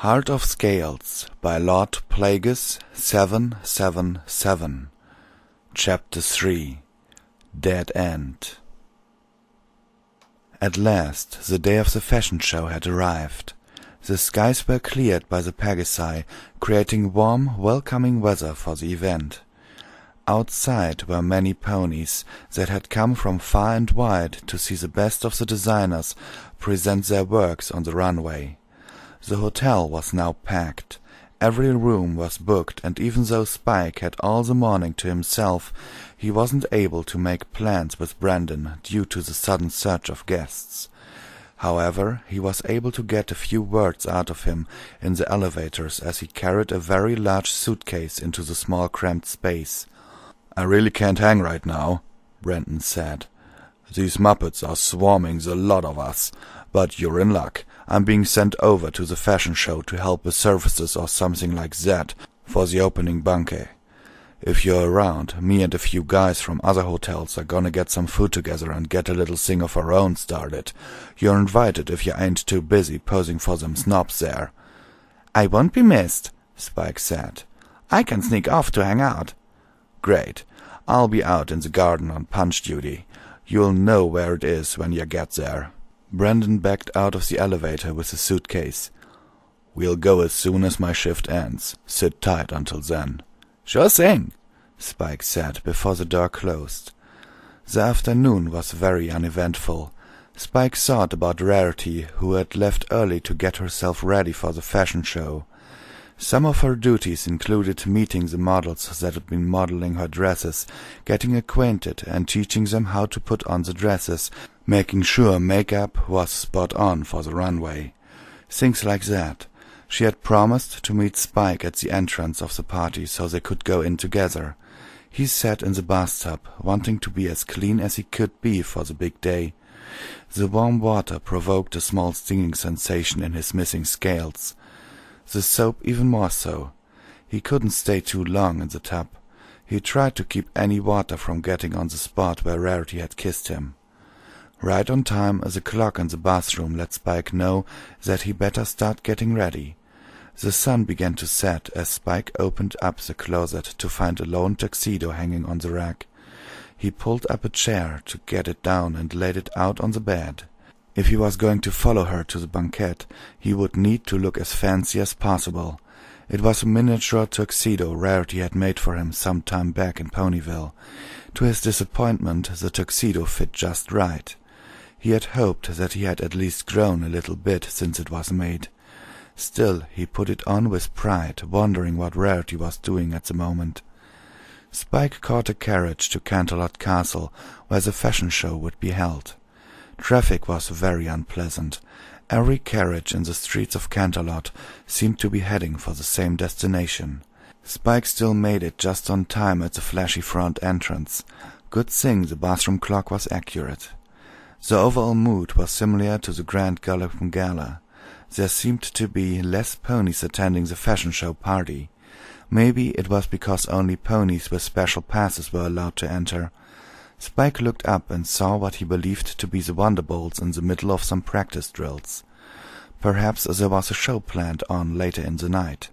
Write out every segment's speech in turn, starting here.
Heart of Scales by Lord Plagueis 777. Chapter 3. Dead End. At last the day of the fashion show had arrived. The skies were cleared by the Pegasi, creating warm, welcoming weather for the event. Outside were many ponies that had come from far and wide to see the best of the designers present their works on the runway. The hotel was now packed. Every room was booked, and even though Spike had all the morning to himself, he wasn't able to make plans with Brandon due to the sudden surge of guests. However, he was able to get a few words out of him in the elevators as he carried a very large suitcase into the small cramped space. "I really can't hang right now," Brandon said. "These Muppets are swarming the lot of us, but you're in luck. I'm being sent over to the fashion show to help with services or something like that for the opening banquet. If you're around, me and a few guys from other hotels are gonna get some food together and get a little thing of our own started. You're invited if you ain't too busy posing for them snobs there." "I won't be missed," Spike said. "I can sneak off to hang out." "Great. I'll be out in the garden on punch duty. You'll know where it is when you get there." Brandon backed out of the elevator with the suitcase. "We'll go as soon as my shift ends. Sit tight until then." "Sure thing," Spike said before the door closed. The afternoon was very uneventful. Spike thought about Rarity, who had left early to get herself ready for the fashion show. Some of her duties included meeting the models that had been modeling her dresses, getting acquainted and teaching them how to put on the dresses, making sure makeup was spot on for the runway. Things like that. She had promised to meet Spike at the entrance of the party so they could go in together. He sat in the bathtub, wanting to be as clean as he could be for the big day. The warm water provoked a small stinging sensation in his missing scales. The soap even more so. He couldn't stay too long in the tub. He tried to keep any water from getting on the spot where Rarity had kissed him. Right on time, the clock in the bathroom let Spike know that he better start getting ready. The sun began to set as Spike opened up the closet to find a lone tuxedo hanging on the rack. He pulled up a chair to get it down and laid it out on the bed. If he was going to follow her to the banquet, he would need to look as fancy as possible. It was a miniature tuxedo Rarity had made for him some time back in Ponyville. To his disappointment, the tuxedo fit just right. He had hoped that he had at least grown a little bit since it was made. Still, he put it on with pride, wondering what Rarity was doing at the moment. Spike caught a carriage to Canterlot Castle, where the fashion show would be held. Traffic was very unpleasant. Every carriage in the streets of Canterlot seemed to be heading for the same destination. Spike still made it just on time at the flashy front entrance. Good thing the bathroom clock was accurate. The overall mood was similar to the Grand Galloping Gala. There seemed to be less ponies attending the fashion show party. Maybe it was because only ponies with special passes were allowed to enter. Spike looked up and saw what he believed to be the Wonderbolts in the middle of some practice drills. Perhaps there was a show planned on later in the night.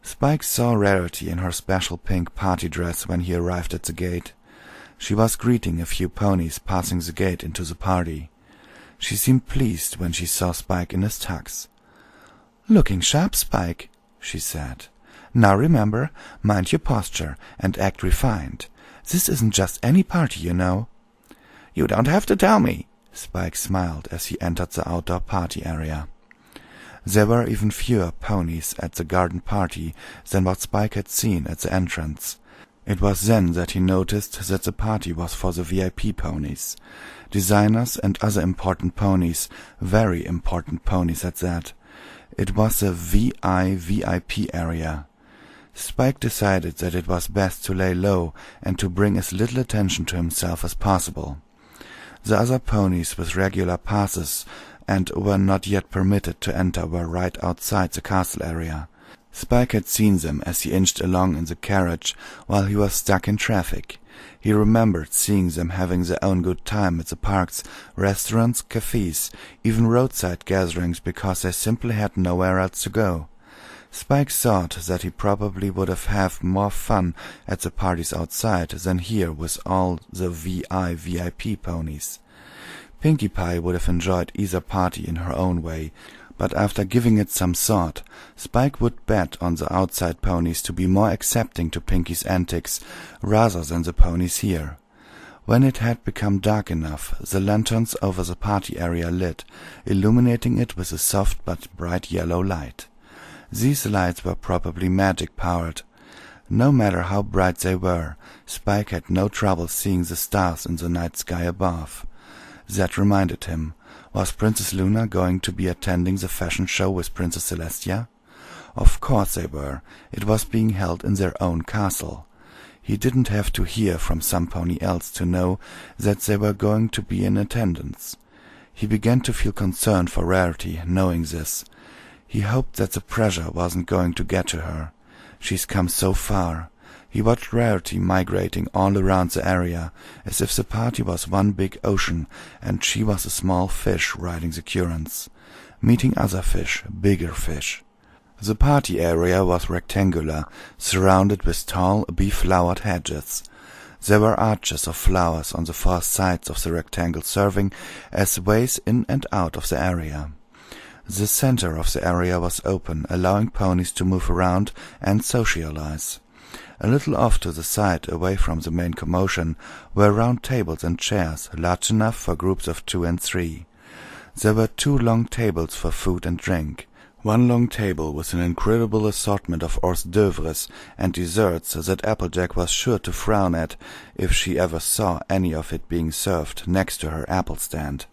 Spike saw Rarity in her special pink party dress when he arrived at the gate. She was greeting a few ponies passing the gate into the party. She seemed pleased when she saw Spike in his tux. "Looking sharp, Spike," she said. "Now remember, mind your posture and act refined. This isn't just any party, you know." "You don't have to tell me," Spike smiled as he entered the outdoor party area. There were even fewer ponies at the garden party than what Spike had seen at the entrance. It was then that he noticed that the party was for the VIP ponies. Designers and other important ponies, very important ponies at that. It was the VIP area. Spike decided that it was best to lay low and to bring as little attention to himself as possible. The other ponies with regular passes and were not yet permitted to enter were right outside the castle area. Spike had seen them as he inched along in the carriage while he was stuck in traffic. He remembered seeing them having their own good time at the parks, restaurants, cafes, even roadside gatherings because they simply had nowhere else to go. Spike thought that he probably would have had more fun at the parties outside than here with all the VIP ponies. Pinkie Pie would have enjoyed either party in her own way, but after giving it some thought, Spike would bet on the outside ponies to be more accepting to Pinkie's antics rather than the ponies here. When it had become dark enough, the lanterns over the party area lit, illuminating it with a soft but bright yellow light. These lights were probably magic-powered. No matter how bright they were, Spike had no trouble seeing the stars in the night sky above. That reminded him. Was Princess Luna going to be attending the fashion show with Princess Celestia? Of course they were. It was being held in their own castle. He didn't have to hear from some pony else to know that they were going to be in attendance. He began to feel concerned for Rarity, knowing this. He hoped that the pressure wasn't going to get to her. She's come so far. He watched Rarity migrating all around the area, as if the party was one big ocean and she was a small fish riding the currents, meeting other fish, bigger fish. The party area was rectangular, surrounded with tall, beflowered hedges. There were arches of flowers on the four sides of the rectangle serving as ways in and out of the area. The center of the area was open, allowing ponies to move around and socialize. A little off to the side, away from the main commotion, were round tables and chairs, large enough for groups of 2 and 3. There were 2 long tables for food and drink. One long table with an incredible assortment of hors d'oeuvres and desserts that Applejack was sure to frown at if she ever saw any of it being served next to her apple stand.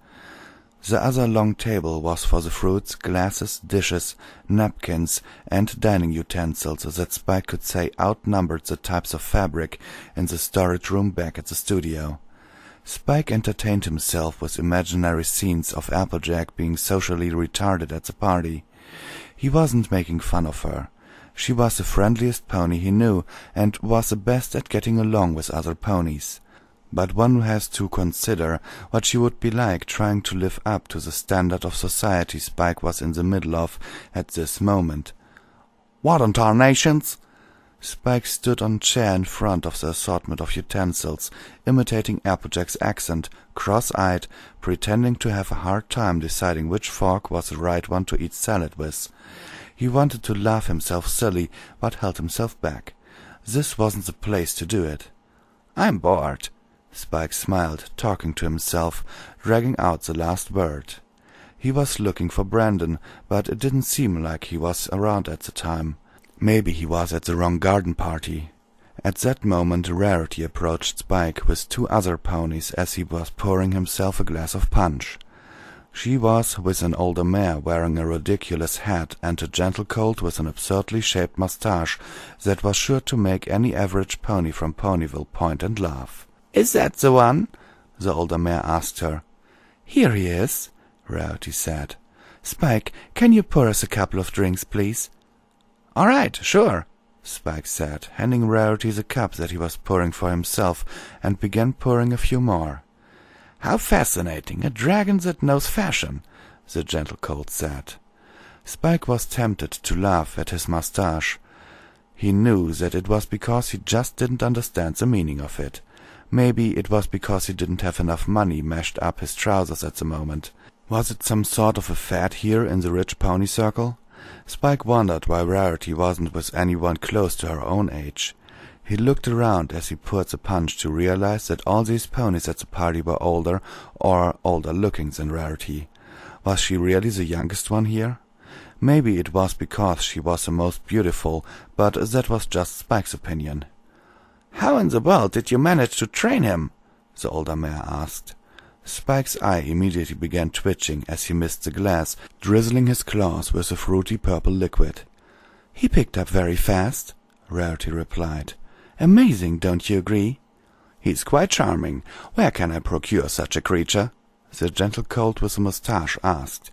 The other long table was for the fruits, glasses, dishes, napkins, and dining utensils that Spike could say outnumbered the types of fabric in the storage room back at the studio. Spike entertained himself with imaginary scenes of Applejack being socially retarded at the party. He wasn't making fun of her. She was the friendliest pony he knew and was the best at getting along with other ponies. But one has to consider what she would be like trying to live up to the standard of society Spike was in the middle of at this moment. "What in tarnations?" Spike stood on a chair in front of the assortment of utensils, imitating Applejack's accent, cross-eyed, pretending to have a hard time deciding which fork was the right one to eat salad with. He wanted to laugh himself silly, but held himself back. This wasn't the place to do it. "I'm bored." Spike smiled, talking to himself, dragging out the last word. He was looking for Brandon, but it didn't seem like he was around at the time. Maybe he was at the wrong garden party. At that moment Rarity approached Spike with 2 other ponies as he was pouring himself a glass of punch. She was with an older mare wearing a ridiculous hat and a gentle colt with an absurdly shaped mustache that was sure to make any average pony from Ponyville point and laugh. "Is that the one?" the older mare asked her. "Here he is," Rarity said. "Spike, can you pour us a couple of drinks, please?" "All right, sure," Spike said, handing Rarity the cup that he was pouring for himself, and began pouring a few more. "How fascinating, a dragon that knows fashion," the gentle colt said. Spike was tempted to laugh at his mustache. He knew that it was because he just didn't understand the meaning of it. Maybe it was because he didn't have enough money mashed up his trousers at the moment. Was it some sort of a fad here in the rich pony circle? Spike wondered why Rarity wasn't with anyone close to her own age. He looked around as he poured the punch to realize that all these ponies at the party were older or older-looking than Rarity. Was she really the youngest one here? Maybe it was because she was the most beautiful, but that was just Spike's opinion. "How in the world did you manage to train him?" the older mare asked. Spike's eye immediately began twitching as he missed the glass, drizzling his claws with a fruity purple liquid. "He picked up very fast," Rarity replied. "Amazing, don't you agree?" "He's quite charming. Where can I procure such a creature?" the gentle colt with the moustache asked.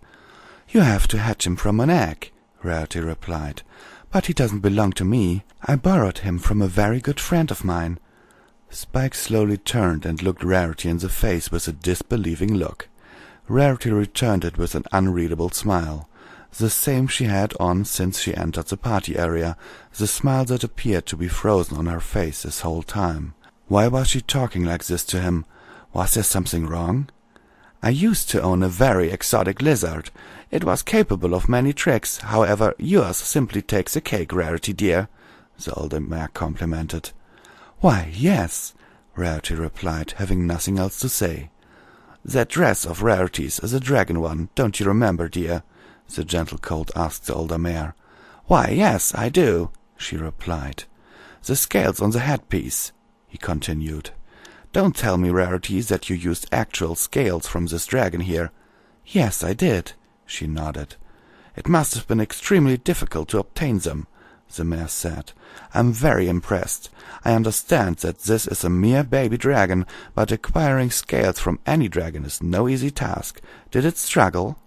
"You have to hatch him from an egg," Rarity replied. "But he doesn't belong to me. I borrowed him from a very good friend of mine." Spike slowly turned and looked Rarity in the face with a disbelieving look. Rarity returned it with an unreadable smile, the same she had on since she entered the party area, the smile that appeared to be frozen on her face this whole time. Why was she talking like this to him? Was there something wrong? "I used to own a very exotic lizard. It was capable of many tricks, however yours simply takes the cake, Rarity dear," the older mare complimented. "Why, yes," Rarity replied, having nothing else to say. "That dress of Rarity's is a dragon one, don't you remember, dear?" the gentle colt asked the older mare. "Why, yes, I do," she replied. "The scales on the headpiece," he continued. "Don't tell me, Rarity, that you used actual scales from this dragon here." "Yes, I did," she nodded. "It must have been extremely difficult to obtain them," the mare said. "I'm very impressed. I understand that this is a mere baby dragon, but acquiring scales from any dragon is no easy task. Did it struggle?"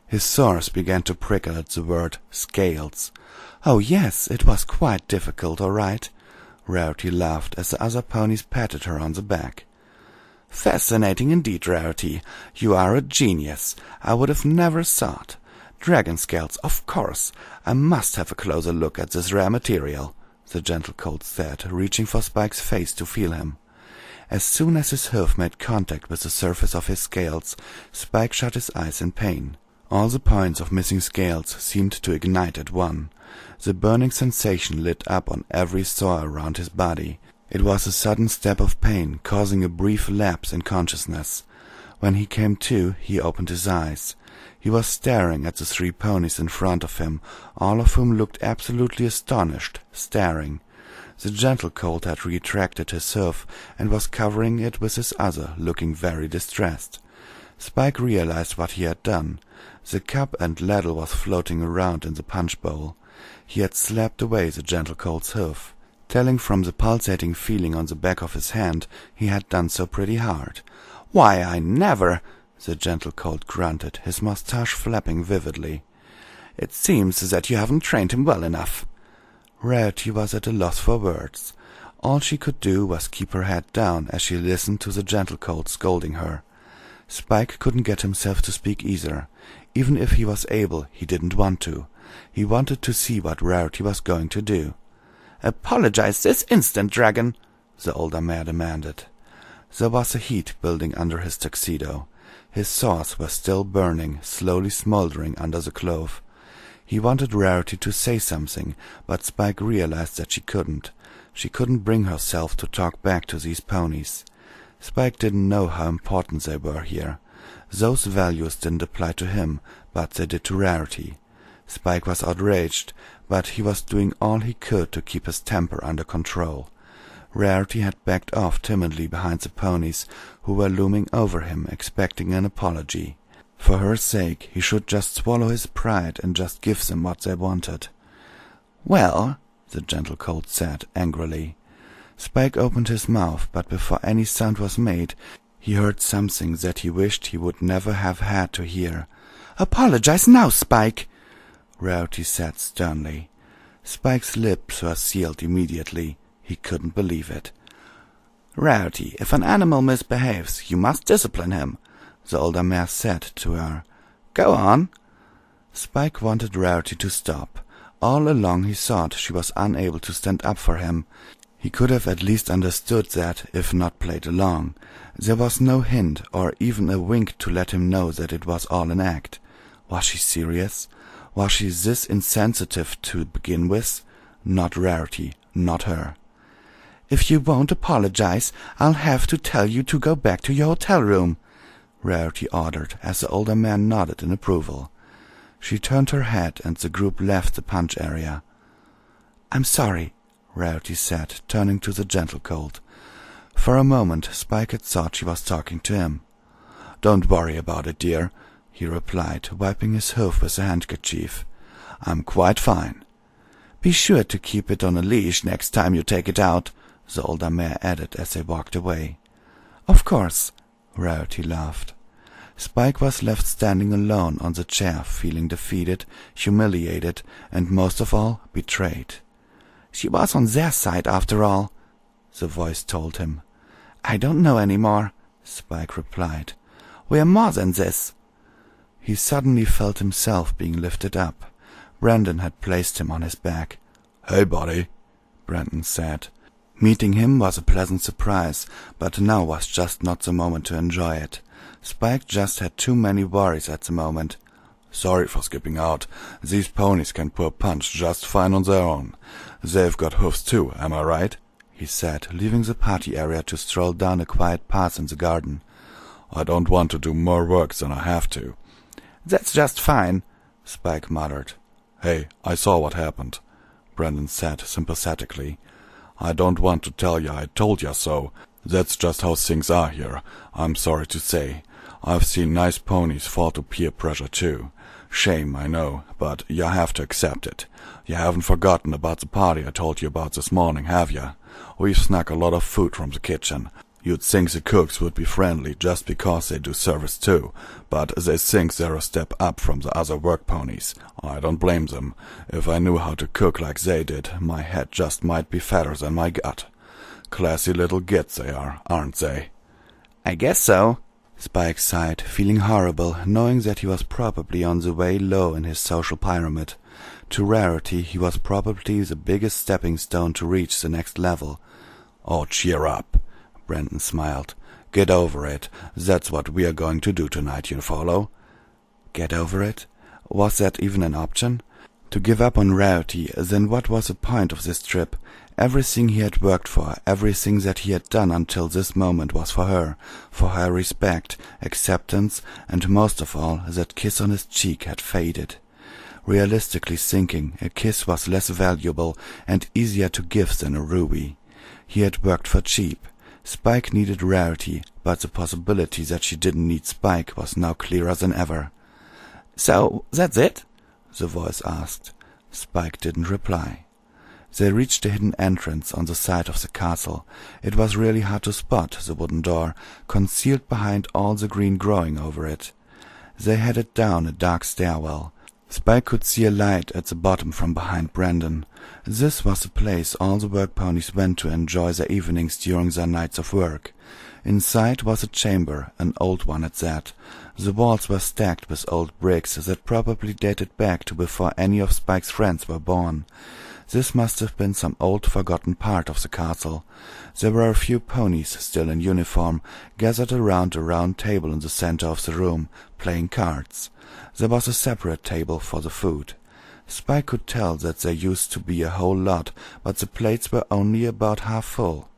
His sores began to prickle at the word scales. "Oh, yes, it was quite difficult, all right." Rarity laughed as the other ponies patted her on the back. "Fascinating indeed, Rarity. You are a genius. I would have never thought. Dragon scales, of course. I must have a closer look at this rare material," the gentle colt said, reaching for Spike's face to feel him. As soon as his hoof made contact with the surface of his scales, Spike shut his eyes in pain. All the points of missing scales seemed to ignite at once. The burning sensation lit up on every sore around his body. It was a sudden stab of pain, causing a brief lapse in consciousness. When he came to, he opened his eyes. He was staring at the 3 ponies in front of him, all of whom looked absolutely astonished, staring. The gentle colt had retracted his hoof and was covering it with his other, looking very distressed. Spike realized what he had done. The cup and ladle was floating around in the punch bowl. He had slapped away the gentle colt's hoof. Telling from the pulsating feeling on the back of his hand, he had done so pretty hard. "Why, I never—" the gentle colt grunted, his moustache flapping vividly. "It seems that you haven't trained him well enough." Rarity was at a loss for words. All she could do was keep her head down as she listened to the gentle colt scolding her. Spike couldn't get himself to speak either. Even if he was able, he didn't want to. He wanted to see what Rarity was going to do. "Apologize this instant, dragon," the older mare demanded. There was a heat building under his tuxedo. His sores were still burning, slowly smoldering under the cloth. He wanted Rarity to say something, but Spike realized that she couldn't. She couldn't bring herself to talk back to these ponies. Spike didn't know how important they were here. Those values didn't apply to him, but they did to Rarity. Spike was outraged, but he was doing all he could to keep his temper under control. Rarity had backed off timidly behind the ponies, who were looming over him, expecting an apology. For her sake, he should just swallow his pride and just give them what they wanted. "Well," the gentle colt said angrily. Spike opened his mouth, but before any sound was made, he heard something that he wished he would never have had to hear. "Apologize now, Spike," Rarity said sternly. Spike's lips were sealed immediately. He couldn't believe it. "Rarity, if an animal misbehaves, you must discipline him," the older mare said to her. "Go on." Spike wanted Rarity to stop. All along he thought she was unable to stand up for him. He could have at least understood that, if not played along. There was no hint, or even a wink to let him know that it was all an act. Was she serious? Was she this insensitive to begin with? Not Rarity, not her. "If you won't apologize, I'll have to tell you to go back to your hotel room," Rarity ordered, as the older man nodded in approval. She turned her head, and the group left the punch area. "I'm sorry," Rarity said, turning to the gentle colt. For a moment Spike had thought she was talking to him. "Don't worry about it, dear," he replied, wiping his hoof with a handkerchief. "I'm quite fine." "Be sure to keep it on a leash next time you take it out," the older mare added as they walked away. "Of course," Rarity laughed. Spike was left standing alone on the chair, feeling defeated, humiliated, and most of all, betrayed. "She was on their side after all," the voice told him. "I don't know any more," Spike replied. "We're more than this." He suddenly felt himself being lifted up. Brandon had placed him on his back. "Hey, buddy," Brandon said. Meeting him was a pleasant surprise, but now was just not the moment to enjoy it. Spike just had too many worries at the moment. "Sorry for skipping out. These ponies can pull punch just fine on their own. They've got hoofs too, am I right?" he said, leaving the party area to stroll down a quiet path in the garden. "I don't want to do more work than I have to." "That's just fine," Spike muttered. "Hey, I saw what happened," Brandon said sympathetically. "I don't want to tell ya I told ya so. That's just how things are here, I'm sorry to say. I've seen nice ponies fall to peer pressure too. Shame, I know, but ya have to accept it. You haven't forgotten about the party I told you about this morning, have ya? We've snuck a lot of food from the kitchen. You'd think the cooks would be friendly just because they do service too, but they think they're a step up from the other work ponies. I don't blame them. If I knew how to cook like they did, my head just might be fatter than my gut. Classy little gits they are, aren't they?" "I guess so," Spike sighed, feeling horrible, knowing that he was probably on the way low in his social pyramid. To Rarity, he was probably the biggest stepping stone to reach the next level. "Oh, cheer up," Brandon smiled. "Get over it. That's what we are going to do tonight, you follow?" Get over it? Was that even an option? To give up on Rarity, then what was the point of this trip? Everything he had worked for, everything that he had done until this moment was for her respect, acceptance, and most of all, that kiss on his cheek had faded. Realistically thinking, a kiss was less valuable and easier to give than a ruby. He had worked for cheap. Spike needed Rarity, but the possibility that she didn't need Spike was now clearer than ever. "So, that's it?" the voice asked. Spike didn't reply. They reached the hidden entrance on the side of the castle. It was really hard to spot, the wooden door, concealed behind all the green growing over it. They headed down a dark stairwell. Spike could see a light at the bottom from behind Brandon. This was the place all the work ponies went to enjoy their evenings during their nights of work. Inside was a chamber, an old one at that. The walls were stacked with old bricks that probably dated back to before any of Spike's friends were born. This must have been some old forgotten part of the castle. There were a few ponies, still in uniform, gathered around a round table in the center of the room, playing cards. There was a separate table for the food. Spike could tell that there used to be a whole lot, but the plates were only about half full.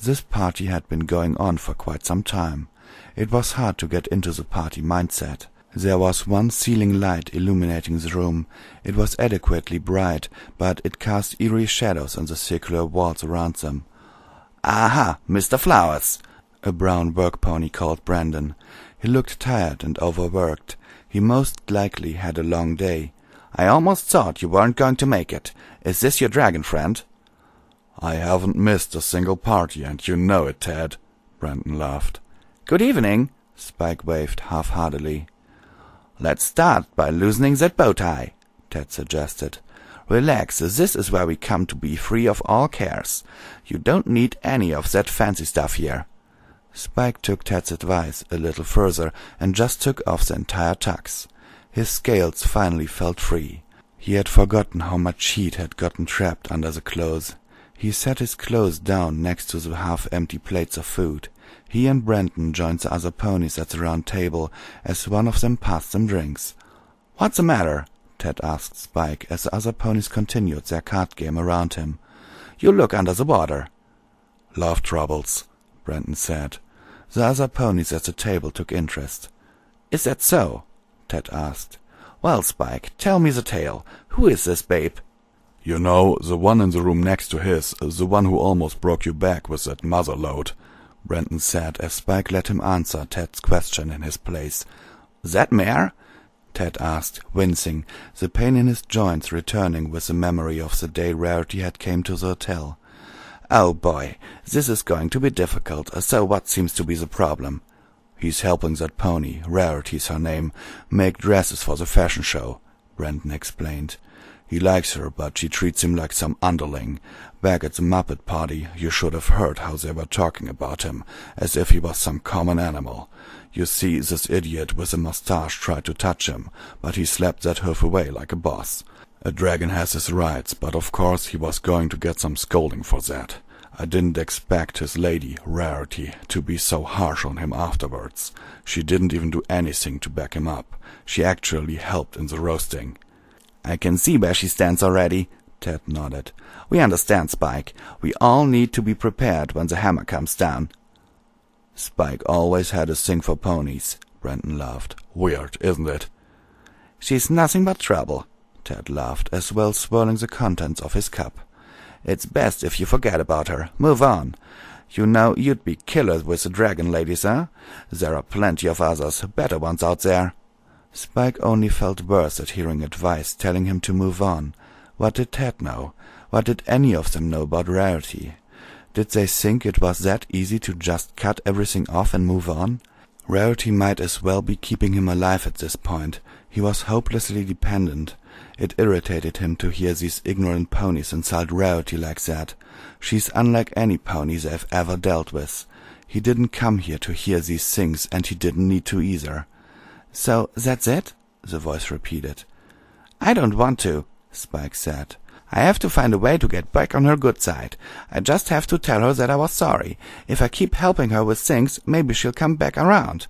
This party had been going on for quite some time. It was hard to get into the party mindset. There was one ceiling light illuminating the room. It was adequately bright, but it cast eerie shadows on the circular walls around them. "Aha, Mr. Flowers!" a brown work pony called Brandon. He looked tired and overworked. He most likely had a long day. "I almost thought you weren't going to make it. Is this your dragon friend?" "I haven't missed a single party, and you know it, Ted," Brandon laughed. "Good evening," Spike waved half-heartedly. "Let's start by loosening that bow tie," Ted suggested. "Relax, this is where we come to be free of all cares. You don't need any of that fancy stuff here." Spike took Ted's advice a little further and just took off the entire tux. His scales finally felt free. He had forgotten how much heat had gotten trapped under the clothes. He set his clothes down next to the half-empty plates of food. He and Brandon joined the other ponies at the round table as one of them passed them drinks. "What's the matter?" Ted asked Spike as the other ponies continued their card game around him. "You look under the water." "Love troubles," Brandon said. The other ponies at the table took interest. "Is that so?" Ted asked. "Well, Spike, tell me the tale. Who is this babe?" "You know, the one in the room next to his, the one who almost broke you back with that mother load," Brandon said as Spike let him answer Ted's question in his place. "That mare?" Ted asked, wincing, the pain in his joints returning with the memory of the day Rarity had came to the hotel. "Oh boy, this is going to be difficult. So what seems to be the problem?" "He's helping that pony, Rarity's her name, make dresses for the fashion show," Brandon explained. He likes her, but she treats him like some underling. Back at the Muppet party, you should have heard how they were talking about him, as if he was some common animal. You see, this idiot with a mustache tried to touch him, but he slapped that hoof away like a boss. A dragon has his rights, but of course he was going to get some scolding for that. I didn't expect his lady, Rarity, to be so harsh on him afterwards. She didn't even do anything to back him up. She actually helped in the roasting. I can see where she stands already, Ted nodded. We understand, Spike. We all need to be prepared when the hammer comes down. Spike always had a thing for ponies, Brandon laughed. Weird, isn't it? She's nothing but trouble, Ted laughed, as well swirling the contents of his cup. It's best if you forget about her. Move on. You know you'd be killer with the dragon ladies, huh? There are plenty of others, better ones out there. Spike only felt worse at hearing advice telling him to move on. What did Ted know? What did any of them know about Rarity? Did they think it was that easy to just cut everything off and move on? Rarity might as well be keeping him alive at this point. He was hopelessly dependent. It irritated him to hear these ignorant ponies insult Rarity like that. She's unlike any ponies I've ever dealt with. He didn't come here to hear these things, and he didn't need to either. So that's it? The voice repeated. I don't want to, Spike said. I have to find a way to get back on her good side. I just have to tell her that I was sorry. If I keep helping her with things, maybe she'll come back around.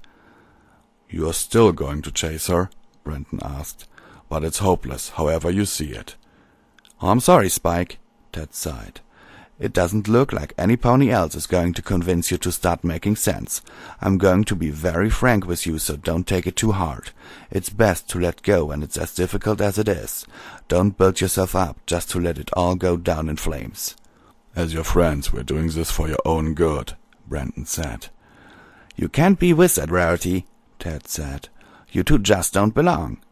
You're still going to chase her? Brandon asked. But it's hopeless, however you see it. I'm sorry, Spike, Ted sighed. It doesn't look like any pony else is going to convince you to start making sense. I'm going to be very frank with you, so don't take it too hard. It's best to let go when it's as difficult as it is. Don't build yourself up just to let it all go down in flames. As your friends, we're doing this for your own good, Brandon said. You can't be with that Rarity, Ted said. You two just don't belong.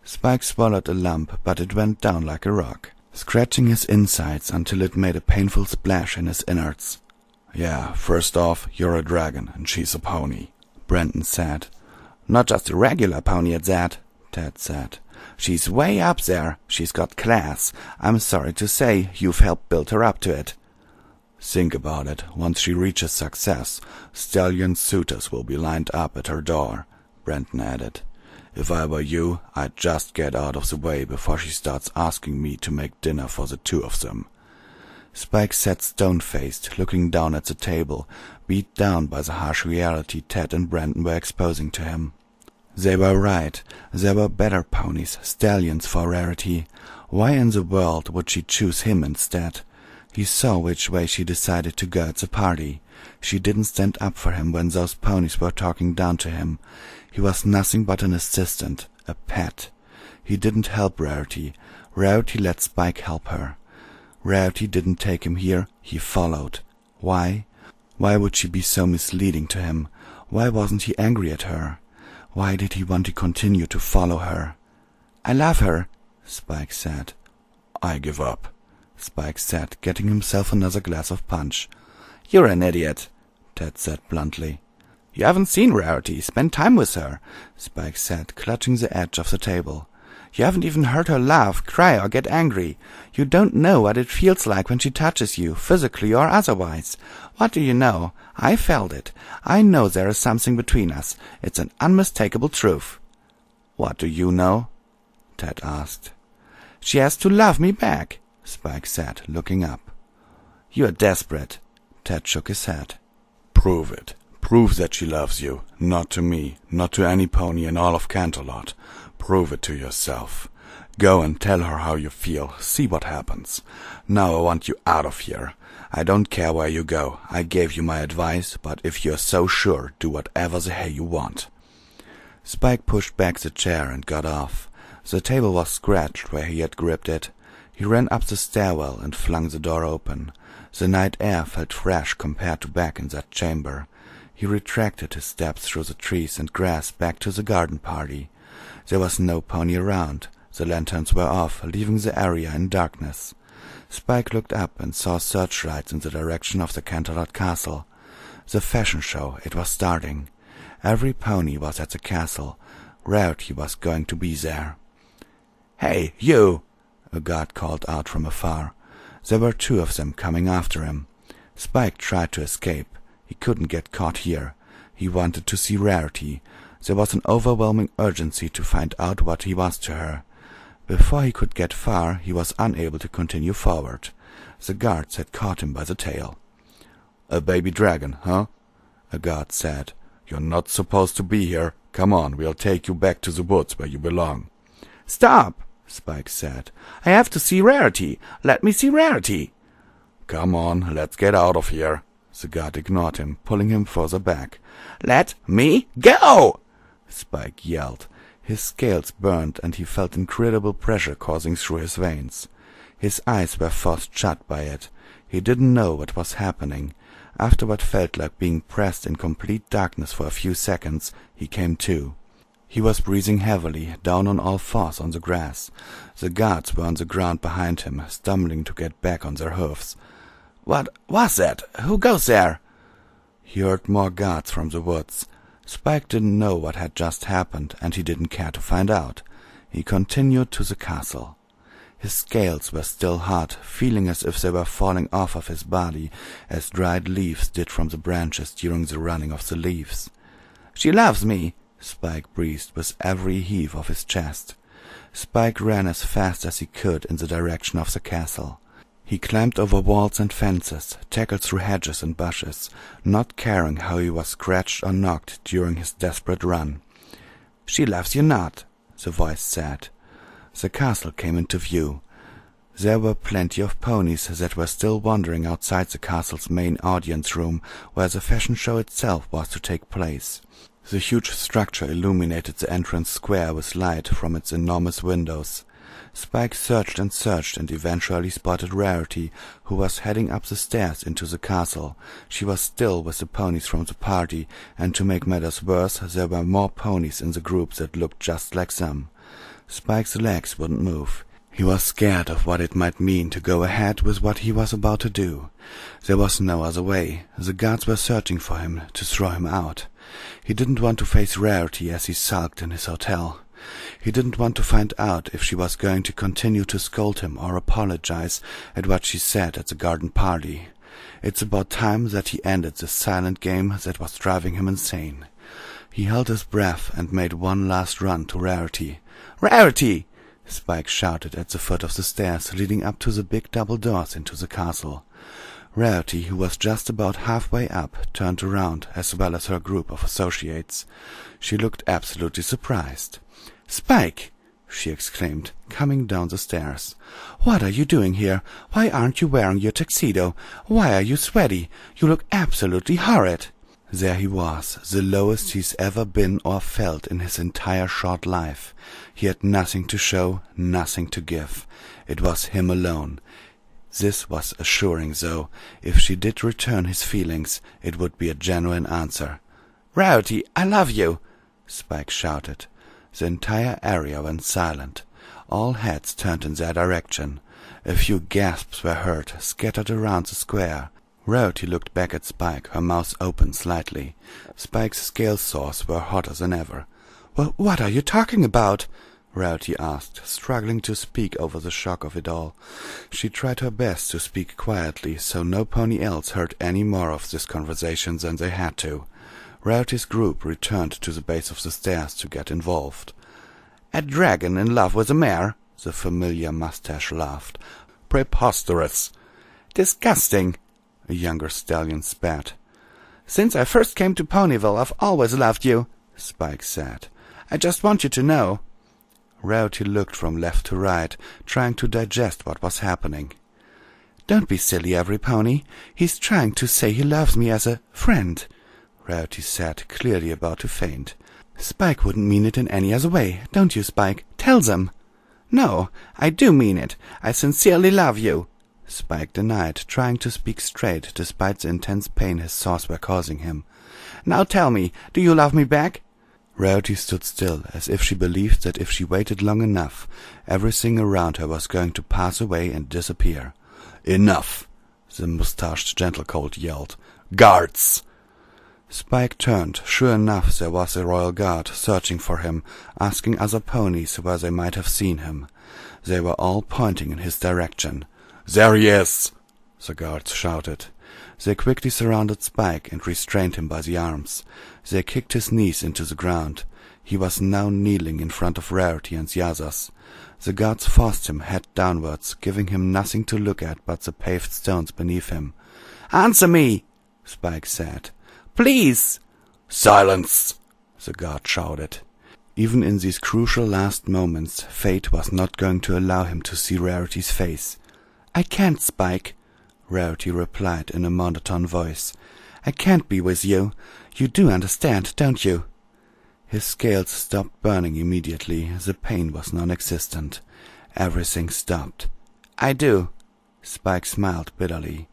Spike swallowed a lump, but it went down like a rock, scratching his insides until it made a painful splash in his innards. Yeah, first off, you're a dragon and she's a pony, Brandon said. Not just a regular pony at that, Ted said. She's way up there. She's got class. I'm sorry to say you've helped build her up to it. Think about it. Once she reaches success, stallion suitors will be lined up at her door, Brandon added. If I were you, I'd just get out of the way before she starts asking me to make dinner for the two of them. Spike sat stone-faced, looking down at the table, beat down by the harsh reality Ted and Brandon were exposing to him. They were right. There were better ponies, stallions for Rarity. Why in the world would she choose him instead? He saw which way she decided to go at the party. She didn't stand up for him when those ponies were talking down to him. He was nothing but an assistant, a pet. He didn't help Rarity. Rarity let Spike help her. Rarity didn't take him here, he followed. Why? Why would she be so misleading to him? Why wasn't he angry at her? Why did he want to continue to follow her? I love her, Spike said. I give up, Spike said, getting himself another glass of punch. You're an idiot, Ted said bluntly. You haven't seen Rarity. Spend time with her, Spike said, clutching the edge of the table. You haven't even heard her laugh, cry, or get angry. You don't know what it feels like when she touches you, physically or otherwise. What do you know? I felt it. I know there is something between us. It's an unmistakable truth. What do you know? Ted asked. She has to love me back, Spike said, looking up. You're desperate. Ted shook his head. Prove it. Prove that she loves you. Not to me, not to any pony in all of Canterlot. Prove it to yourself. Go and tell her how you feel. See what happens. Now I want you out of here. I don't care where you go. I gave you my advice, but if you're so sure, do whatever the hell you want. Spike pushed back the chair and got off. The table was scratched where he had gripped it. He ran up the stairwell and flung the door open. The night air felt fresh compared to back in that chamber. He retracted his steps through the trees and grass back to the garden party. There was no pony around. The lanterns were off, leaving the area in darkness. Spike looked up and saw searchlights in the direction of the Canterlot castle. The fashion show, it was starting. Every pony was at the castle. Rarity was going to be there. Hey, you! a guard called out from afar. There were 2 of them coming after him. Spike tried to escape. He couldn't get caught here. He wanted to see Rarity. There was an overwhelming urgency to find out what he was to her. Before he could get far, he was unable to continue forward. The guards had caught him by the tail. "A baby dragon, huh?" a guard said. "You're not supposed to be here. Come on, we'll take you back to the woods where you belong." "Stop," Spike said. "I have to see Rarity. Let me see Rarity." "Come on, let's get out of here." The guard ignored him, pulling him further back. "Let me go!" Spike yelled. His scales burned, and he felt incredible pressure coursing through his veins. His eyes were forced shut by it. He didn't know what was happening. After what felt like being pressed in complete darkness for a few seconds, he came to. He was breathing heavily, down on all fours on the grass. The guards were on the ground behind him, stumbling to get back on their hoofs. "What was that? Who goes there?" He heard more guards from the woods. Spike didn't know what had just happened, and he didn't care to find out. He continued to the castle. His scales were still hot, feeling as if they were falling off of his body, as dried leaves did from the branches during the running of the leaves. "She loves me," Spike breathed with every heave of his chest. Spike ran as fast as he could in the direction of the castle. He climbed over walls and fences, tackled through hedges and bushes, not caring how he was scratched or knocked during his desperate run. "She loves you not," the voice said. The castle came into view. There were plenty of ponies that were still wandering outside the castle's main audience room, where the fashion show itself was to take place. The huge structure illuminated the entrance square with light from its enormous windows. Spike searched and eventually spotted Rarity, who was heading up the stairs into the castle. She was still with the ponies from the party, and to make matters worse, there were more ponies in the group that looked just like them. Spike's legs wouldn't move. He was scared of what it might mean to go ahead with what he was about to do. There was no other way. The guards were searching for him, to throw him out. He didn't want to face Rarity as he sulked in his hotel. He didn't want to find out if she was going to continue to scold him or apologize at what she said at the garden party. It's about time that he ended this silent game that was driving him insane. He held his breath and made one last run to Rarity. "Rarity!" Spike shouted at the foot of the stairs leading up to the big double doors into the castle. Rarity, who was just about halfway up, turned around, as well as her group of associates. She looked absolutely surprised. "Spike!" she exclaimed, coming down the stairs. "What are you doing here? Why aren't you wearing your tuxedo? Why are you sweaty? You look absolutely horrid." There he was, the lowest he's ever been or felt in his entire short life. He had nothing to show, nothing to give. It was him alone. This was assuring, though. If she did return his feelings, it would be a genuine answer. "Rarity, I love you!" Spike shouted. The entire area went silent. All heads turned in their direction. A few gasps were heard, scattered around the square. Rarity looked back at Spike, her mouth open slightly. Spike's scale sores were hotter than ever. "Well, what are you talking about?" Rarity asked, struggling to speak over the shock of it all. She tried her best to speak quietly, so no pony else heard any more of this conversation than they had to. Rarity's group returned to the base of the stairs to get involved. "A dragon in love with a mare?" The familiar mustache laughed. "Preposterous!" "Disgusting!" A younger stallion spat. "Since I first came to Ponyville, I've always loved you," Spike said. "I just want you to know." Rarity looked from left to right, trying to digest what was happening. "Don't be silly, every pony. He's trying to say he loves me as a friend," Rarity said, clearly about to faint. "Spike wouldn't mean it in any other way, don't you, Spike? Tell them." "No, I do mean it. I sincerely love you," Spike denied, trying to speak straight despite the intense pain his sores were causing him. "Now tell me, do you love me back?" Rarity stood still, as if she believed that if she waited long enough, everything around her was going to pass away and disappear. "Enough!" the mustached gentlecolt yelled. "Guards!" Spike turned. Sure enough, there was a royal guard searching for him, asking other ponies where they might have seen him. They were all pointing in his direction. "There he is!" the guards shouted. They quickly surrounded Spike and restrained him by the arms. They kicked his knees into the ground. He was now kneeling in front of Rarity and the others. The guards forced him head downwards, giving him nothing to look at but the paved stones beneath him. "Answer me!" Spike said. "Please!" "Silence!" the guard shouted. Even in these crucial last moments, fate was not going to allow him to see Rarity's face. "I can't, Spike," Rarity replied in a monotone voice. "I can't be with you. You do understand, don't you?" His scales stopped burning immediately. The pain was non-existent. Everything stopped. "I do." Spike smiled bitterly.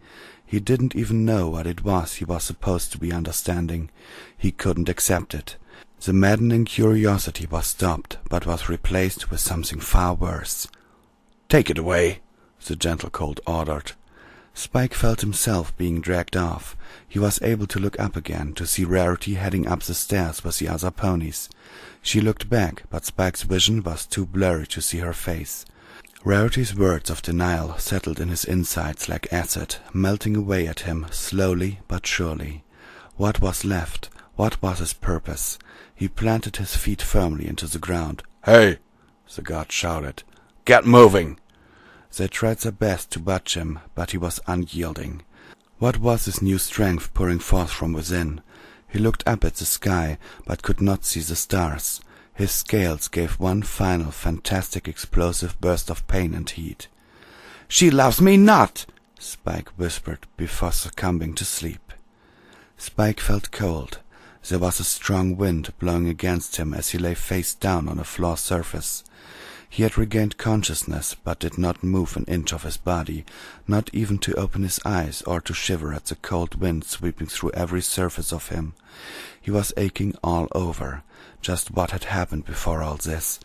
He didn't even know what it was he was supposed to be understanding. He couldn't accept it. The maddening curiosity was stopped, but was replaced with something far worse. "Take it away," the gentle cold ordered. Spike felt himself being dragged off. He was able to look up again, to see Rarity heading up the stairs with the other ponies. She looked back, but Spike's vision was too blurry to see her face. Rarity's words of denial settled in his insides like acid, melting away at him slowly but surely. What was left? What was his purpose? He planted his feet firmly into the ground. "Hey!" the guard shouted. "Get moving!" They tried their best to budge him, but he was unyielding. What was this new strength pouring forth from within? He looked up at the sky, but could not see the stars. His scales gave one final, fantastic, explosive burst of pain and heat. "She loves me not!" Spike whispered before succumbing to sleep. Spike felt cold. There was a strong wind blowing against him as he lay face down on a floor surface. He had regained consciousness, but did not move an inch of his body, not even to open his eyes or to shiver at the cold wind sweeping through every surface of him. He was aching all over. Just what had happened before all this?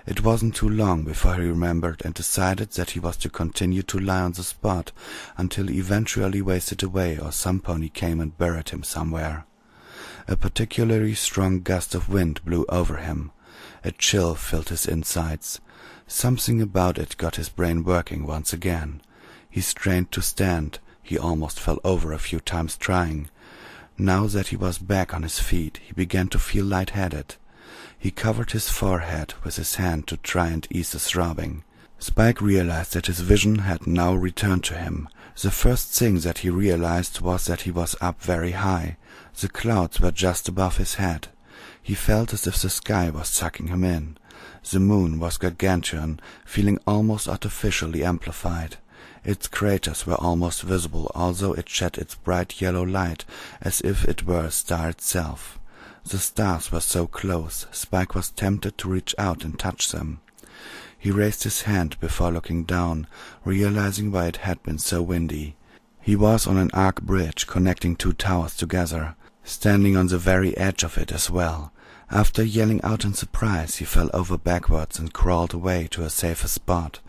It wasn't too long before he remembered and decided that he was to continue to lie on the spot until he eventually wasted away or some pony came and buried him somewhere. A particularly strong gust of wind blew over him. A chill filled his insides. Something about it got his brain working once again. He strained to stand. He almost fell over a few times trying. Now that he was back on his feet, he began to feel lightheaded. He covered his forehead with his hand to try and ease the throbbing. Spike realized that his vision had now returned to him. The first thing that he realized was that he was up very high. The clouds were just above his head. He felt as if the sky was sucking him in. The moon was gargantuan, feeling almost artificially amplified. Its craters were almost visible, although it shed its bright yellow light as if it were a star itself. The stars were so close, Spike was tempted to reach out and touch them. He raised his hand before looking down, realizing why it had been so windy. He was on an arc bridge connecting two towers together, standing on the very edge of it as well. After yelling out in surprise, he fell over backwards and crawled away to a safer spot.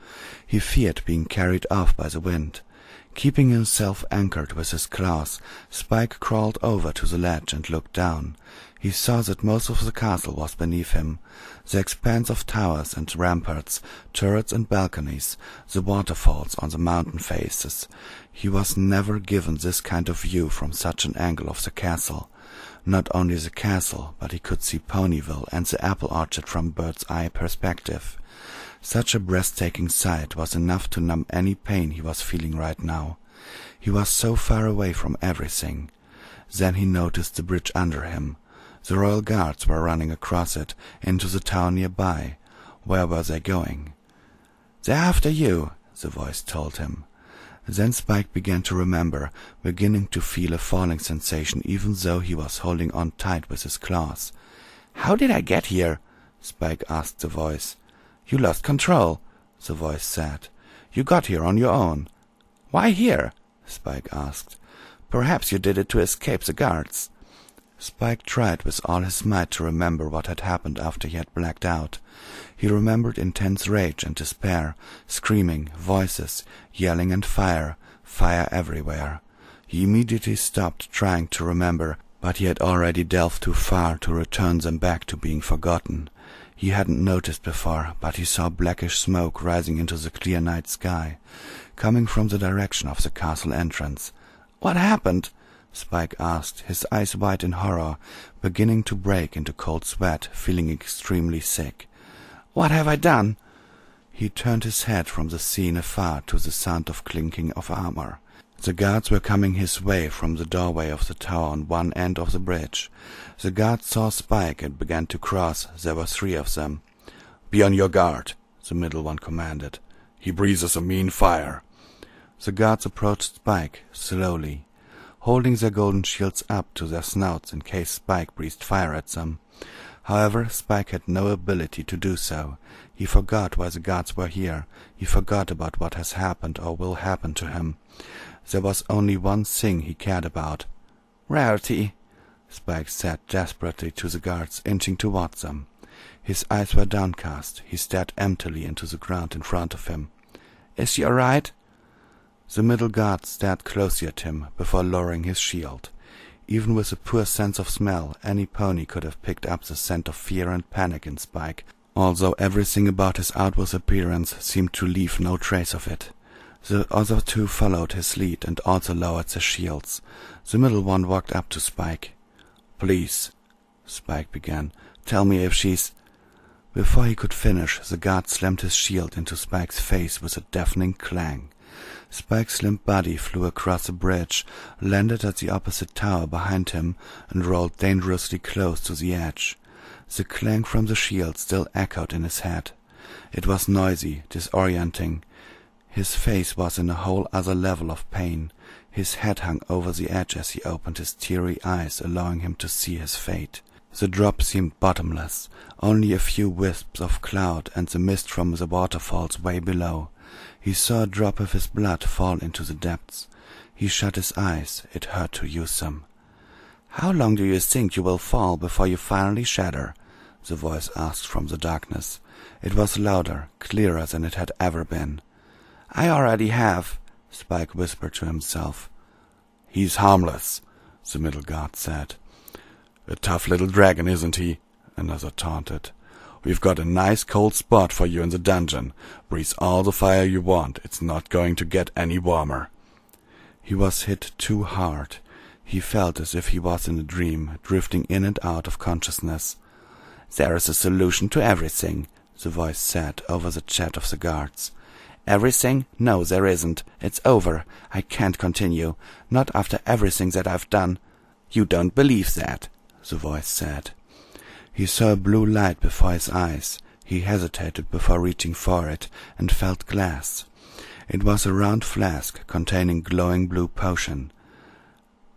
He feared being carried off by the wind. Keeping himself anchored with his claws, Spike crawled over to the ledge and looked down. He saw that most of the castle was beneath him. The expanse of towers and ramparts, turrets and balconies, the waterfalls on the mountain faces. He was never given this kind of view from such an angle of the castle. Not only the castle, but he could see Ponyville and the apple orchard from bird's-eye perspective. Such a breathtaking sight was enough to numb any pain he was feeling right now. He was so far away from everything. Then he noticed the bridge under him. The royal guards were running across it, into the town nearby. Where were they going? "They're after you," the voice told him. Then Spike began to remember, beginning to feel a falling sensation even though he was holding on tight with his claws. "How did I get here?" Spike asked the voice. "You lost control," the voice said. "You got here on your own." "Why here?" Spike asked. "Perhaps you did it to escape the guards." Spike tried with all his might to remember what had happened after he had blacked out. He remembered intense rage and despair, screaming, voices, yelling and fire everywhere. He immediately stopped trying to remember, but he had already delved too far to return them back to being forgotten. He hadn't noticed before, but he saw blackish smoke rising into the clear night sky, coming from the direction of the castle entrance. "What happened?" Spike asked, his eyes wide in horror, beginning to break into cold sweat, feeling extremely sick. "What have I done?" He turned his head from the scene afar to the sound of clinking of armor. The guards were coming his way from the doorway of the tower on one end of the bridge. The guards saw Spike and began to cross. There were 3 of them. "Be on your guard," the middle one commanded. "He breathes a mean fire." The guards approached Spike slowly, holding their golden shields up to their snouts in case Spike breathed fire at them. However, Spike had no ability to do so. He forgot why the guards were here. He forgot about what has happened or will happen to him. There was only one thing he cared about. "Rarity," Spike said desperately to the guards, inching towards them. His eyes were downcast. He stared emptily into the ground in front of him. "Is she all right?" The middle guard stared closely at him before lowering his shield. Even with a poor sense of smell, any pony could have picked up the scent of fear and panic in Spike, although everything about his outward appearance seemed to leave no trace of it. The other 2 followed his lead and also lowered their shields. The middle one walked up to Spike. "Please," Spike began, "tell me if she's—" Before he could finish, the guard slammed his shield into Spike's face with a deafening clang. Spike's limp body flew across the bridge, landed at the opposite tower behind him, and rolled dangerously close to the edge. The clang from the shield still echoed in his head. It was noisy, disorienting. His face was in a whole other level of pain. His head hung over the edge as he opened his teary eyes, allowing him to see his fate. The drop seemed bottomless, only a few wisps of cloud and the mist from the waterfalls way below. He saw a drop of his blood fall into the depths. He shut his eyes. It hurt to use them. "How long do you think you will fall before you finally shatter?" the voice asked from the darkness. It was louder, clearer than it had ever been. "I already have," Spike whispered to himself. "He's harmless," the middle guard said. "A tough little dragon, isn't he?" another taunted. "We've got a nice cold spot for you in the dungeon. Breathe all the fire you want. It's not going to get any warmer." He was hit too hard. He felt as if he was in a dream, drifting in and out of consciousness. "There is a solution to everything," the voice said over the chat of the guards. "Everything? No, there isn't. It's over. I can't continue. Not after everything that I've done." "You don't believe that," the voice said. He saw a blue light before his eyes. He hesitated before reaching for it, and felt glass. It was a round flask containing glowing blue potion.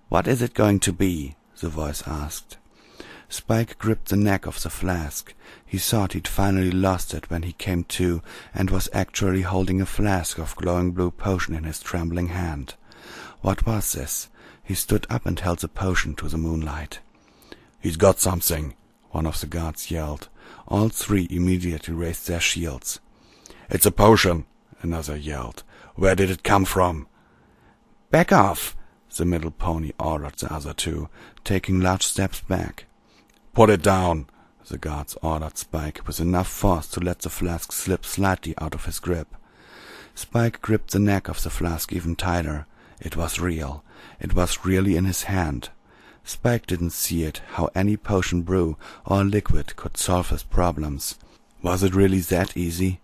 "What is it going to be?" the voice asked. Spike gripped the neck of the flask. He thought he'd finally lost it when he came to and was actually holding a flask of glowing blue potion in his trembling hand. What was this? He stood up and held the potion to the moonlight. "He's got something," one of the guards yelled. All 3 immediately raised their shields. "It's a potion," another yelled. "Where did it come from?" "Back off," the middle pony ordered the other 2, taking large steps back. "Put it down," the guards ordered Spike, with enough force to let the flask slip slightly out of his grip. Spike gripped the neck of the flask even tighter. It was real. It was really in his hand. Spike didn't see it, how any potion brew or liquid could solve his problems. Was it really that easy?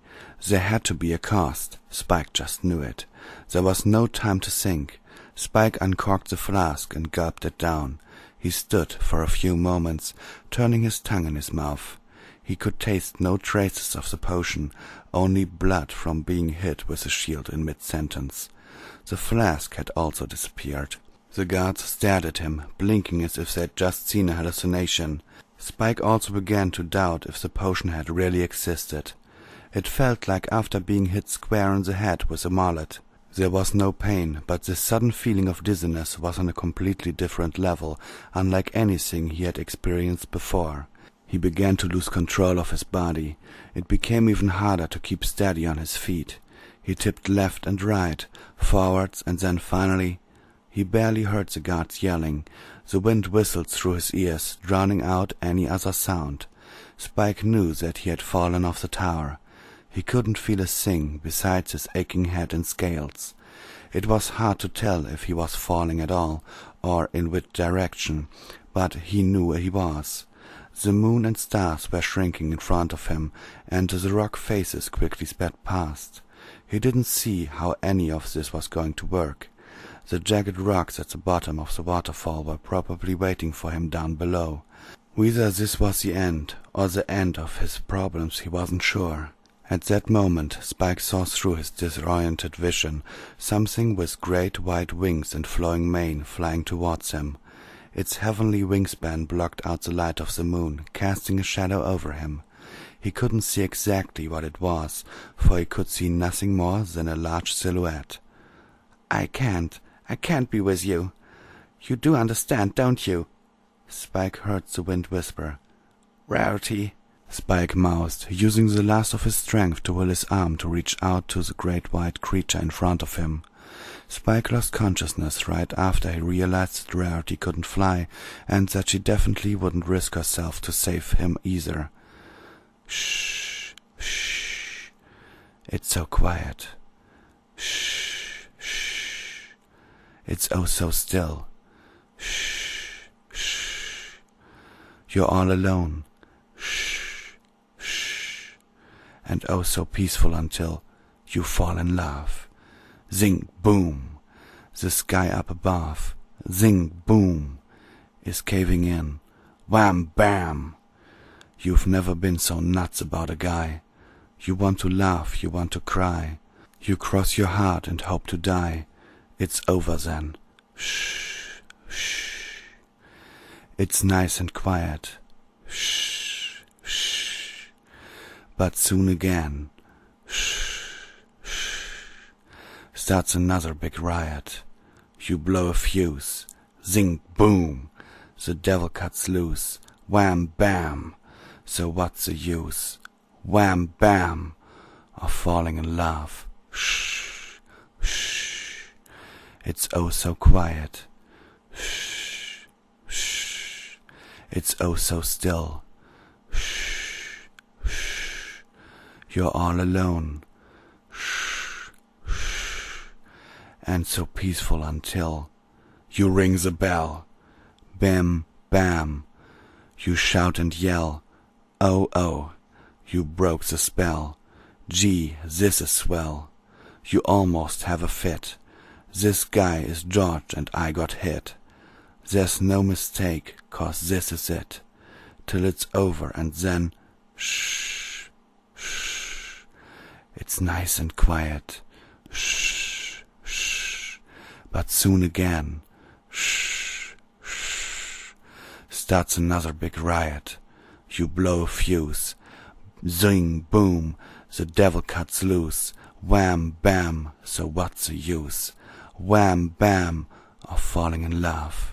There had to be a cost. Spike just knew it. There was no time to think. Spike uncorked the flask and gulped it down. He stood for a few moments, turning his tongue in his mouth. He could taste no traces of the potion, only blood from being hit with the shield in mid-sentence. The flask had also disappeared. The guards stared at him, blinking as if they had just seen a hallucination. Spike also began to doubt if the potion had really existed. It felt like after being hit square in the head with a mallet. There was no pain, but this sudden feeling of dizziness was on a completely different level, unlike anything he had experienced before. He began to lose control of his body. It became even harder to keep steady on his feet. He tipped left and right, forwards, and then finally... He barely heard the guards yelling. The wind whistled through his ears, drowning out any other sound. Spike knew that he had fallen off the tower. He couldn't feel a thing besides his aching head and scales. It was hard to tell if he was falling at all, or in which direction, but he knew where he was. The moon and stars were shrinking in front of him, and the rock faces quickly sped past. He didn't see how any of this was going to work. The jagged rocks at the bottom of the waterfall were probably waiting for him down below. Whether this was the end, or the end of his problems, he wasn't sure. At that moment, Spike saw through his disoriented vision something with great white wings and flowing mane flying towards him. Its heavenly wingspan blocked out the light of the moon, casting a shadow over him. He couldn't see exactly what it was, for he could see nothing more than a large silhouette. I can't be with you. You do understand, don't you? Spike heard the wind whisper. Rarity. Spike mouthed, using the last of his strength to will his arm to reach out to the great white creature in front of him. Spike lost consciousness right after he realized that Rarity couldn't fly, and that she definitely wouldn't risk herself to save him either. Shh, shh. It's so quiet. Shh, shh. It's oh so still. Shh, shh. You're all alone. Shh. And oh so peaceful until you fall in love. Zing, boom. The sky up above, zing, boom, is caving in. Wham, bam. You've never been so nuts about a guy. You want to laugh, you want to cry. You cross your heart and hope to die. It's over then. Shh, shh. It's nice and quiet. Shh, shh. But soon again, shh, shh, starts another big riot. You blow a fuse, zing, boom, the devil cuts loose, wham, bam, so what's the use, wham, bam, of falling in love, shh, shh, it's oh so quiet, shh, shh, it's oh so still, shh. You're all alone, shh, shh, and so peaceful until you ring the bell, bam, bam, you shout and yell, oh, oh, you broke the spell, gee, this is swell, you almost have a fit, this guy is George and I got hit, there's no mistake, 'cause this is it, till it's over and then, shh, shh. It's nice and quiet, shh, shh, but soon again, shh, shh, starts another big riot. You blow a fuse, zing, boom, the devil cuts loose, wham, bam, so what's the use, wham, bam, of falling in love.